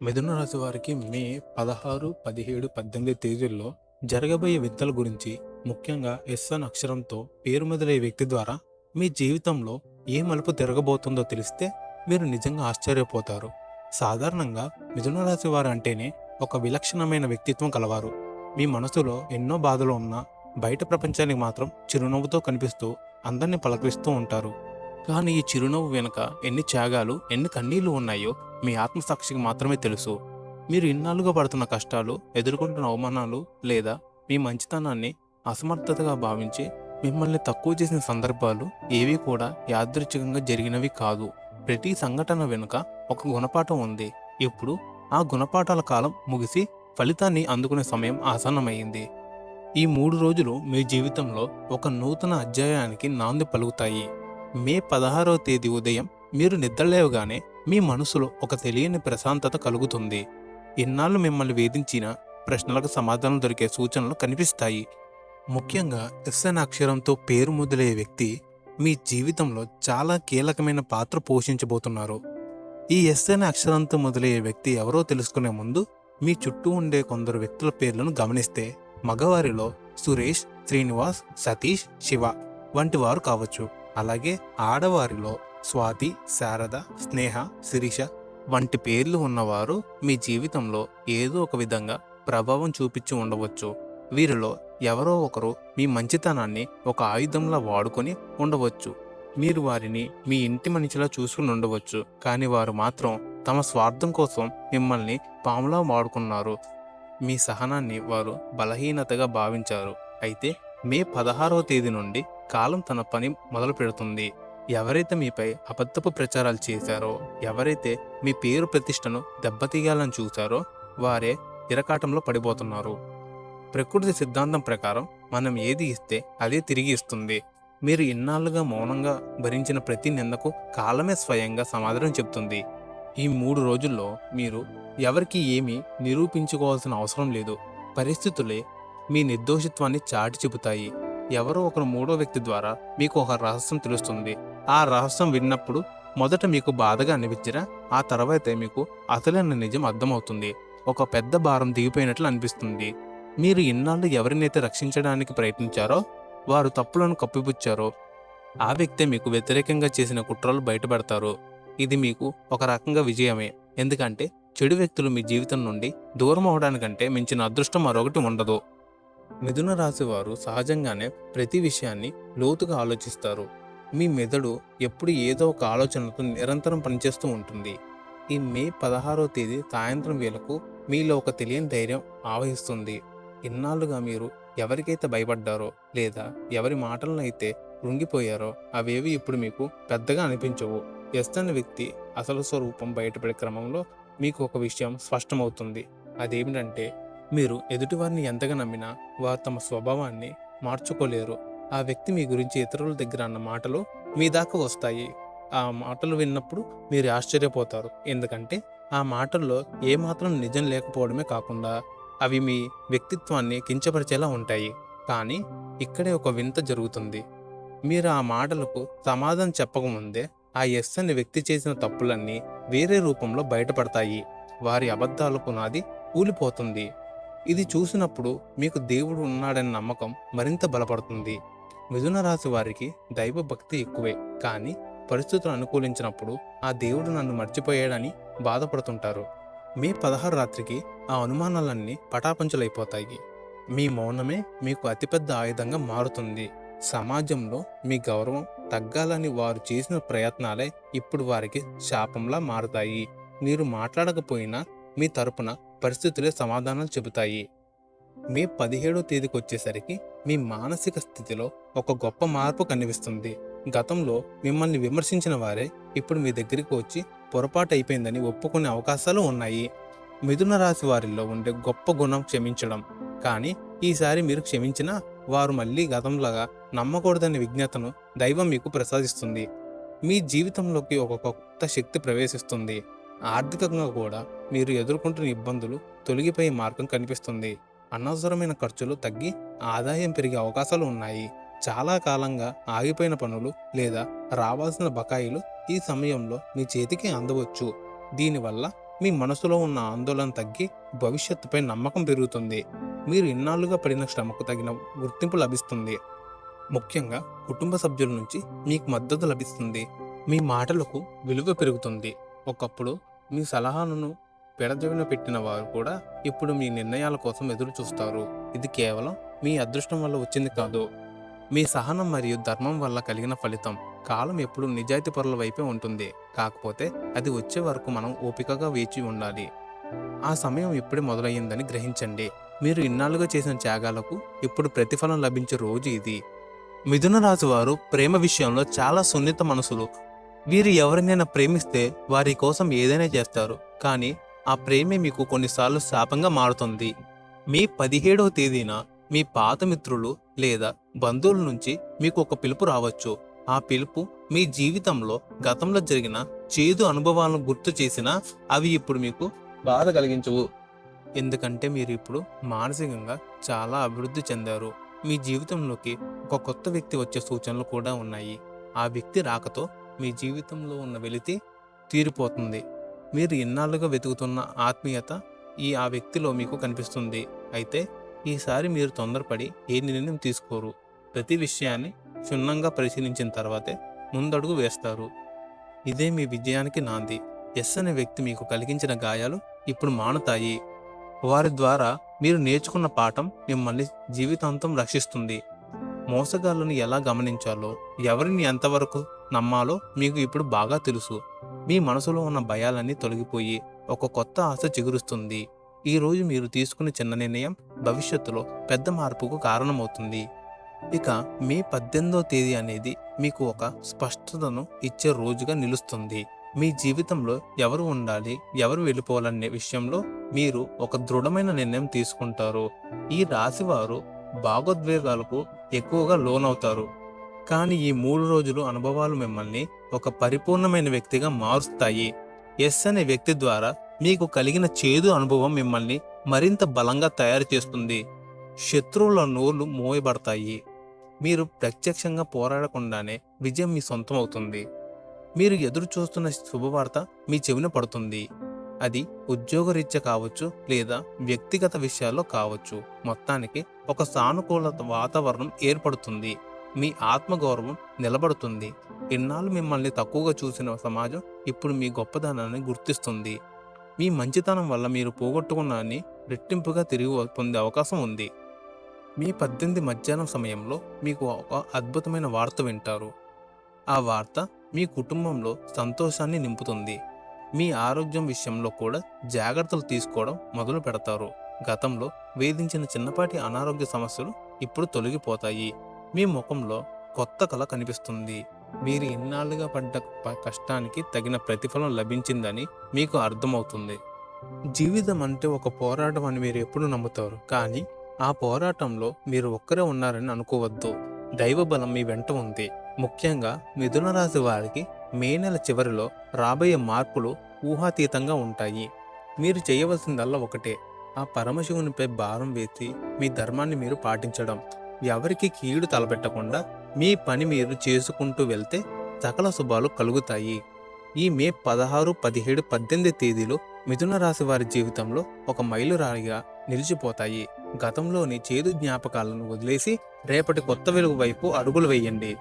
మిథున రాశి వారికి మే 16, 17, 18 తేదీల్లో జరగబోయే వింతల గురించి, ముఖ్యంగా ఎస్ అనే అక్షరంతో పేరు మొదలయ్యే వ్యక్తి ద్వారా మీ జీవితంలో ఏ మలుపు తిరగబోతుందో తెలిస్తే మీరు నిజంగా ఆశ్చర్యపోతారు. సాధారణంగా మిథున రాశి వారు అంటేనే ఒక విలక్షణమైన వ్యక్తిత్వం కలవారు. మీ మనసులో ఎన్నో బాధలు ఉన్నా బయట ప్రపంచానికి మాత్రం చిరునవ్వుతో కనిపిస్తూ అందరినీ పలకరిస్తూ ఉంటారు. కానీ ఈ చిరునవ్వు వెనుక ఎన్ని త్యాగాలు, ఎన్ని కన్నీళ్లు ఉన్నాయో మీ ఆత్మసాక్షికి మాత్రమే తెలుసు. మీరు ఇన్నాళ్లుగా పడుతున్న కష్టాలు, ఎదుర్కొంటున్న అవమానాలు లేదా మీ మంచితనాన్ని అసమర్థతగా భావించి మిమ్మల్ని తక్కువ చేసిన సందర్భాలు ఏవీ కూడా యాదృచ్ఛికంగా జరిగినవి కాదు. ప్రతి సంఘటన వెనుక ఒక గుణపాఠం ఉంది. ఇప్పుడు ఆ గుణపాఠాల కాలం ముగిసి ఫలితాన్ని అందుకునే సమయం ఆసన్నమైంది. ఈ 3 రోజులు మీ జీవితంలో ఒక నూతన అధ్యాయానికి నాంది పలుకుతాయి. మే 16వ తేదీ ఉదయం మీరు నిద్రలేవగానే మీ మనసులో ఒక తెలియని ప్రశాంతత కలుగుతుంది. ఇన్నాళ్ళు మిమ్మల్ని వేధించిన ప్రశ్నలకు సమాధానం దొరికే సూచనలు కనిపిస్తాయి. ముఖ్యంగా ఎస్ అనే అక్షరంతో పేరు మొదలయ్యే వ్యక్తి మీ జీవితంలో చాలా కీలకమైన పాత్ర పోషించబోతున్నారు. ఈ ఎస్ అనే అక్షరంతో మొదలయ్యే వ్యక్తి ఎవరో తెలుసుకునే ముందు మీ చుట్టూ ఉండే కొందరు వ్యక్తుల పేర్లను గమనిస్తే మగవారిలో సురేష్, శ్రీనివాస్, సతీష్, శివ వంటి వారు కావచ్చు. అలాగే ఆడవారిలో స్వాతి, శారద, స్నేహ, శిరీష వంటి పేర్లు ఉన్నవారు మీ జీవితంలో ఏదో ఒక విధంగా ప్రభావం చూపించి ఉండవచ్చు. వీరిలో ఎవరో ఒకరు మీ మంచితనాన్ని ఒక ఆయుధంలా వాడుకొని ఉండవచ్చు. మీరు వారిని మీ ఇంటి మనిషిలా చూసుకుని ఉండవచ్చు. కానీ వారు మాత్రం తమ స్వార్థం కోసం మిమ్మల్ని పాములా వాడుకున్నారు. మీ సహనాన్ని వారు బలహీనతగా భావించారు. అయితే మే 16వ తేదీ నుండి కాలం తన పని మొదలు పెడుతుంది. ఎవరైతే మీపై అబద్ధపు ప్రచారాలు చేశారో, ఎవరైతే మీ పేరు ప్రతిష్టను దెబ్బతీయాలని చూశారో వారే ఇరకాటంలో పడిపోతున్నారు. ప్రకృతి సిద్ధాంతం ప్రకారం మనం ఏది ఇస్తే అదే తిరిగి ఇస్తుంది. మీరు ఇన్నాళ్లుగా మౌనంగా భరించిన ప్రతి నిందకు కాలమే స్వయంగా సమాధానం చెప్తుంది. ఈ 3 రోజుల్లో మీరు ఎవరికి ఏమీ నిరూపించుకోవాల్సిన అవసరం లేదు. పరిస్థితులే మీ నిర్దోషిత్వాన్ని చాటి చెబుతాయి. ఎవరో ఒకరు మూడో వ్యక్తి ద్వారా మీకు ఒక రహస్యం తెలుస్తుంది. ఆ రహస్యం విన్నప్పుడు మొదట మీకు బాధగా అనిపించినా ఆ తర్వాతే మీకు అసలైన నిజం అర్థమవుతుంది. ఒక పెద్ద భారం దిగిపోయినట్లు అనిపిస్తుంది. మీరు ఇన్నాళ్ళు ఎవరినైతే రక్షించడానికి ప్రయత్నించారో, వారు తప్పులను కప్పిపుచ్చారో ఆ వ్యక్తే మీకు వ్యతిరేకంగా చేసిన కుట్రలు బయటపడతారు. ఇది మీకు ఒక రకంగా విజయమే. ఎందుకంటే చెడు వ్యక్తులు మీ జీవితం నుండి దూరం అవడానికంటే మించిన అదృష్టం మరొకటి ఉండదు. మిథున రాశి వారు సహజంగానే ప్రతి విషయాన్ని లోతుగా ఆలోచిస్తారు. మీ మెదడు ఎప్పుడు ఏదో ఒక ఆలోచనతో నిరంతరం పనిచేస్తూ ఉంటుంది. ఈ మే 16వ తేదీ సాయంత్రం వేళకు మీలో ఒక తెలియని ధైర్యం ఆవహిస్తుంది. ఇన్నాళ్లుగా మీరు ఎవరికైతే భయపడ్డారో లేదా ఎవరి మాటలను అయితే కృంగిపోయారో అవేవి ఇప్పుడు మీకు పెద్దగా అనిపించవు. ఎస్ అనే వ్యక్తి అసలు స్వరూపం బయటపడే క్రమంలో మీకు ఒక విషయం స్పష్టమవుతుంది. అదేమిటంటే మీరు ఎదుటివారిని ఎంతగా నమ్మినా వారు తమ స్వభావాన్ని మార్చుకోలేరు. ఆ వ్యక్తి మీ గురించి ఇతరుల దగ్గర అన్న మాటలు మీ దాకా వస్తాయి. ఆ మాటలు విన్నప్పుడు మీరు ఆశ్చర్యపోతారు. ఎందుకంటే ఆ మాటల్లో ఏమాత్రం నిజం లేకపోవడమే కాకుండా అవి మీ వ్యక్తిత్వాన్ని కించపరిచేలా ఉంటాయి. కానీ ఇక్కడే ఒక వింత జరుగుతుంది. మీరు ఆ మాటలకు సమాధానం చెప్పకముందే ఆ ఎస్ అనే వ్యక్తి చేసిన తప్పులన్నీ వేరే రూపంలో బయటపడతాయి. వారి అబద్ధాల పునాది కూలిపోతుంది. ఇది చూసినప్పుడు మీకు దేవుడు ఉన్నాడనే నమ్మకం మరింత బలపడుతుంది. మిథున రాశి వారికి దైవ భక్తి ఎక్కువే. కానీ పరిస్థితులు అనుకూలించినప్పుడు ఆ దేవుడు నన్ను మర్చిపోయాడని బాధపడుతుంటారు. మే 16 రాత్రికి ఆ అనుమానాలన్నీ పటాపంచలైపోతాయి. మీ మౌనమే మీకు అతిపెద్ద ఆయుధంగా మారుతుంది. సమాజంలో మీ గౌరవం తగ్గాలని వారు చేసిన ప్రయత్నాలే ఇప్పుడు వారికి శాపంలా మారుతాయి. మీరు మాట్లాడకపోయినా మీ తరపున పరిస్థితులే సమాధానాలు చెబుతాయి. మే 17వ తేదీకి వచ్చేసరికి మీ మానసిక స్థితిలో ఒక గొప్ప మార్పు కనిపిస్తుంది. గతంలో మిమ్మల్ని విమర్శించిన వారే ఇప్పుడు మీ దగ్గరికి వచ్చి పొరపాటు అయిపోయిందని ఒప్పుకునే అవకాశాలు ఉన్నాయి. మిథున రాశి వారిలో ఉండే గొప్ప గుణం క్షమించడం. కానీ ఈసారి మీరు క్షమించినా వారు మళ్ళీ గతంలాగా నమ్మకూడదనే విజ్ఞతను దైవం మీకు ప్రసాదిస్తుంది. మీ జీవితంలోకి ఒక కొత్త శక్తి ప్రవేశిస్తుంది. ఆర్థికంగా కూడా మీరు ఎదుర్కొంటున్న ఇబ్బందులు తొలగిపోయే మార్గం కనిపిస్తుంది. అనవసరమైన ఖర్చులు తగ్గి ఆదాయం పెరిగే అవకాశాలు ఉన్నాయి. చాలా కాలంగా ఆగిపోయిన పనులు లేదా రావాల్సిన బకాయిలు ఈ సమయంలో మీ చేతికి అందవచ్చు. దీనివల్ల మీ మనసులో ఉన్న ఆందోళన తగ్గి భవిష్యత్తుపై నమ్మకం పెరుగుతుంది. మీరు ఇన్నాళ్లుగా పడిన శ్రమకు తగిన గుర్తింపు లభిస్తుంది. ముఖ్యంగా కుటుంబ సభ్యుల నుంచి మీకు మద్దతు లభిస్తుంది. మీ మాటలకు విలువ పెరుగుతుంది. ఒకప్పుడు మీ సలహాలను పెడచెవిన పెట్టిన వారు కూడా ఇప్పుడు మీ నిర్ణయాల కోసం ఎదురు చూస్తారు. ఇది కేవలం మీ అదృష్టం వల్ల వచ్చింది కాదు, మీ సహనం మరియు ధర్మం వల్ల కలిగిన ఫలితం. కాలం ఎప్పుడు నిజాయితీపరుల వైపే ఉంటుంది. కాకపోతే అది వచ్చే వరకు మనం ఓపికగా వేచి ఉండాలి. ఆ సమయం ఇప్పుడే మొదలయ్యిందని గ్రహించండి. మీరు ఇన్నాళ్లుగా చేసిన త్యాగాలకు ఇప్పుడు ప్రతిఫలం లభించే రోజు ఇది. మిథున రాశి వారు ప్రేమ విషయంలో చాలా సున్నిత మనసులు. వీరు ఎవరినైనా ప్రేమిస్తే వారి కోసం ఏదైనా చేస్తారు. కానీ ఆ ప్రేమే మీకు కొన్నిసార్లు శాపంగా మారుతుంది. మీ 17వ తేదీన మీ పాత మిత్రులు లేదా బంధువుల నుంచి మీకు ఒక పిలుపు రావచ్చు. ఆ పిలుపు మీ జీవితంలో గతంలో జరిగిన చేదు అనుభవాలను గుర్తు చేసినా అవి ఇప్పుడు మీకు బాధ కలిగించవు. ఎందుకంటే మీరు ఇప్పుడు మానసికంగా చాలా అభివృద్ధి చెందారు. మీ జీవితంలోకి ఒక కొత్త వ్యక్తి వచ్చే సూచనలు కూడా ఉన్నాయి. ఆ వ్యక్తి రాకతో మీ జీవితంలో ఉన్న వెలితి తీరిపోతుంది. మీరు ఇన్నాళ్ళుగా వెతుకుతున్న ఆత్మీయత ఆ వ్యక్తిలో మీకు కనిపిస్తుంది. అయితే ఈసారి మీరు తొందరపడి ఏ నిర్ణయం తీసుకోరు. ప్రతి విషయాన్ని క్షుణ్ణంగా పరిశీలించిన తర్వాతే ముందడుగు వేస్తారు. ఇదే మీ విజయానికి నాంది. ఎస్ అనే వ్యక్తి మీకు కలిగించిన గాయాలు ఇప్పుడు మానుతాయి. వారి ద్వారా మీరు నేర్చుకున్న పాఠం మిమ్మల్ని జీవితాంతం రక్షిస్తుంది. మోసగాళ్ళను ఎలా గమనించాలో, ఎవరిని ఎంతవరకు నమ్మాలో మీకు ఇప్పుడు బాగా తెలుసు. మీ మనసులో ఉన్న భయాలన్నీ తొలగిపోయి ఒక కొత్త ఆశ చిగురుస్తుంది. ఈ రోజు మీరు తీసుకున్న చిన్న నిర్ణయం భవిష్యత్తులో పెద్ద మార్పుకు కారణమవుతుంది. ఇక మే 18వ తేదీ అనేది మీకు ఒక స్పష్టతను ఇచ్చే రోజుగా నిలుస్తుంది. మీ జీవితంలో ఎవరు ఉండాలి, ఎవరు వెళ్ళిపోవాలనే విషయంలో మీరు ఒక దృఢమైన నిర్ణయం తీసుకుంటారు. ఈ రాశివారు భావోద్వేగాలకు ఎక్కువగా లోనవుతారు. కానీ ఈ 3 రోజులు అనుభవాలు మిమ్మల్ని ఒక పరిపూర్ణమైన వ్యక్తిగా మారుస్తాయి. ఎస్ అనే వ్యక్తి ద్వారా మీకు కలిగిన చేదు అనుభవం మిమ్మల్ని మరింత బలంగా తయారు చేస్తుంది. శత్రువుల నోళ్లు మోయబడతాయి. మీరు ప్రత్యక్షంగా పోరాడకుండానే విజయం మీ సొంతం అవుతుంది. మీరు ఎదురు చూస్తున్న శుభవార్త మీ చెవిన పడుతుంది. అది ఉద్యోగరీత్యా కావచ్చు లేదా వ్యక్తిగత విషయాల్లో కావచ్చు. మొత్తానికి ఒక సానుకూల వాతావరణం ఏర్పడుతుంది. మీ ఆత్మగౌరవం నిలబడుతుంది. ఇన్నాళ్ళు మిమ్మల్ని తక్కువగా చూసిన సమాజం ఇప్పుడు మీ గొప్పదనాన్ని గుర్తిస్తుంది. మీ మంచితనం వల్ల మీరు పోగొట్టుకున్నాన్ని రెట్టింపుగా తిరిగి పొందే అవకాశం ఉంది. మీ 18 మధ్యాహ్నం సమయంలో మీకు ఒక అద్భుతమైన వార్త వింటారు. ఆ వార్త మీ కుటుంబంలో సంతోషాన్ని నింపుతుంది. మీ ఆరోగ్యం విషయంలో కూడా జాగ్రత్తలు తీసుకోవడం మొదలు పెడతారు. గతంలో వేధించిన చిన్నపాటి అనారోగ్య సమస్యలు ఇప్పుడు తొలగిపోతాయి. మీ ముఖంలో కొత్త కళ కనిపిస్తుంది. మీరు ఇన్నాళ్ళుగా పడ్డ కష్టానికి తగిన ప్రతిఫలం లభించిందని మీకు అర్థమవుతుంది. జీవితం అంటే ఒక పోరాటం అని మీరు ఎప్పుడు నమ్ముతారు. కానీ ఆ పోరాటంలో మీరు ఒక్కరే ఉన్నారని అనుకోవద్దు. దైవ బలం మీ వెంట ఉంది. ముఖ్యంగా మిథున రాశి వారికి మే నెల చివరిలో రాబోయే మార్పులు ఊహాతీతంగా ఉంటాయి. మీరు చేయవలసిందల్లా ఒకటే, ఆ పరమశివునిపై భారం వేసి మీ ధర్మాన్ని మీరు పాటించడం. ఎవరికి కీడు తలపెట్టకుండా మీ పని మీరు చేసుకుంటూ వెళ్తే సకల శుభాలు కలుగుతాయి. ఈ మే 16, 17, 18 తేదీలు మిథున రాశి వారి జీవితంలో ఒక మైలురాయిగా నిలిచిపోతాయి. గతంలోని చేదు జ్ఞాపకాలను వదిలేసి రేపటి కొత్త వెలుగు వైపు అడుగులు వేయండి.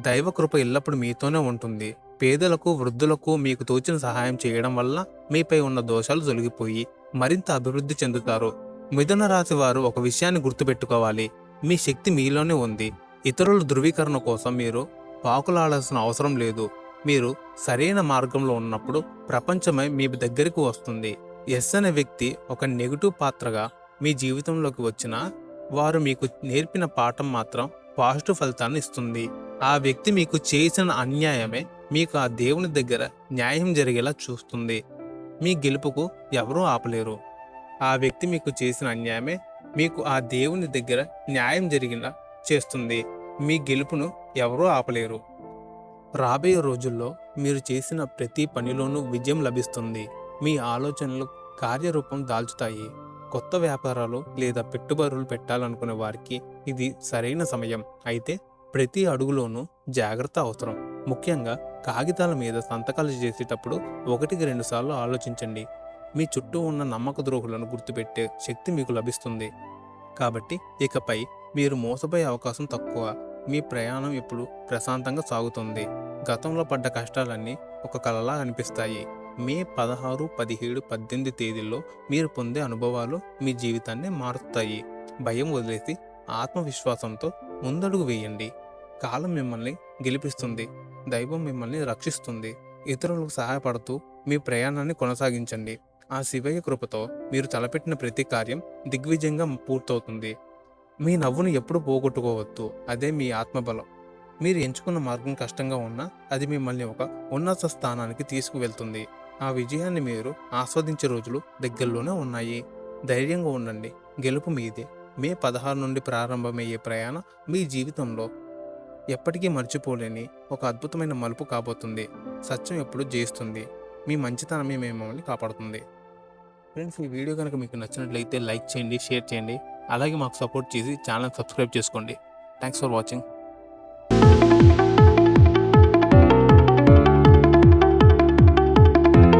దైవ కృప ఎల్లప్పుడూ మీతోనే ఉంటుంది. పేదలకు, వృద్ధులకు మీకు తోచిన సహాయం చేయడం వల్ల మీపై ఉన్న దోషాలు తొలగిపోయి మరింత అభివృద్ధి చెందుతారు. మిథున రాశి వారు ఒక విషయాన్ని గుర్తుపెట్టుకోవాలి. మీ శక్తి మీలోనే ఉంది. ఇతరుల ధృవీకరణ కోసం మీరు పాకులాడాల్సిన అవసరం లేదు. మీరు సరైన మార్గంలో ఉన్నప్పుడు ప్రపంచమే మీ దగ్గరికి వస్తుంది. ఎస్ అనే వ్యక్తి ఒక నెగిటివ్ పాత్రగా మీ జీవితంలోకి వచ్చినా వారు మీకు నేర్పిన పాఠం మాత్రం పాజిటివ్ ఫలితాన్ని ఇస్తుంది. ఆ వ్యక్తి మీకు చేసిన అన్యాయమే మీకు ఆ దేవుని దగ్గర న్యాయం జరిగేలా చూస్తుంది. మీ గెలుపుకు ఎవరూ ఆపలేరు. ఆ వ్యక్తి మీకు చేసిన అన్యాయమే మీకు ఆ దేవుని దగ్గర న్యాయం జరిగేలా చేస్తుంది. మీ గెలుపును ఎవరూ ఆపలేరు. రాబోయే రోజుల్లో మీరు చేసిన ప్రతి పనిలోనూ విజయం లభిస్తుంది. మీ ఆలోచనలు కార్యరూపం దాల్చుతాయి. కొత్త వ్యాపారాలు లేదా పెట్టుబడులు పెట్టాలనుకునే వారికి ఇది సరైన సమయం. అయితే ప్రతి అడుగులోనూ జాగ్రత్త అవసరం. ముఖ్యంగా కాగితాల మీద సంతకాలు చేసేటప్పుడు 1-2 సార్లు ఆలోచించండి. మీ చుట్టూ ఉన్న నమ్మక ద్రోహులను గుర్తుపెట్టే శక్తి మీకు లభిస్తుంది. కాబట్టి ఇకపై మీరు మోసపోయే అవకాశం తక్కువ. మీ ప్రయాణం ఇప్పుడు ప్రశాంతంగా సాగుతుంది. గతంలో పడ్డ కష్టాలన్నీ ఒక కలలా అనిపిస్తాయి. మే 16, 17, 18 తేదీల్లో మీరు పొందే అనుభవాలు మీ జీవితాన్ని మారుస్తాయి. భయం వదిలేసి ఆత్మవిశ్వాసంతో ముందడుగు వేయండి. కాలం మిమ్మల్ని గెలిపిస్తుంది. దైవం మిమ్మల్ని రక్షిస్తుంది. ఇతరులకు సహాయపడుతూ మీ ప్రయాణాన్ని కొనసాగించండి. ఆ శివయ్య కృపతో మీరు తలపెట్టిన ప్రతి కార్యం దిగ్విజయంగా పూర్తవుతుంది. మీ నవ్వును ఎప్పుడు పోగొట్టుకోవద్దు. అదే మీ ఆత్మబలం. మీరు ఎంచుకున్న మార్గం కష్టంగా ఉన్నా అది మిమ్మల్ని ఒక ఉన్నత స్థానానికి తీసుకువెళ్తుంది. ఆ విజయాన్ని మీరు ఆస్వాదించే రోజులు దగ్గరలోనే ఉన్నాయి. ధైర్యంగా ఉండండి. గెలుపు మీదే. మే 16 నుండి ప్రారంభమయ్యే ప్రయాణం మీ జీవితంలో ఎప్పటికీ మర్చిపోలేని ఒక అద్భుతమైన మలుపు కాబోతుంది. సత్యం ఎప్పుడు జయిస్తుంది. మీ మంచితనమే మిమ్మల్ని కాపాడుతుంది. ఫ్రెండ్స్, ఈ వీడియో కనుక మీకు నచ్చినట్లయితే లైక్ చేయండి, షేర్ చేయండి. అలాగే మాకు సపోర్ట్ చేసి ఛానల్ సబ్స్క్రైబ్ చేసుకోండి. Thanks for watching.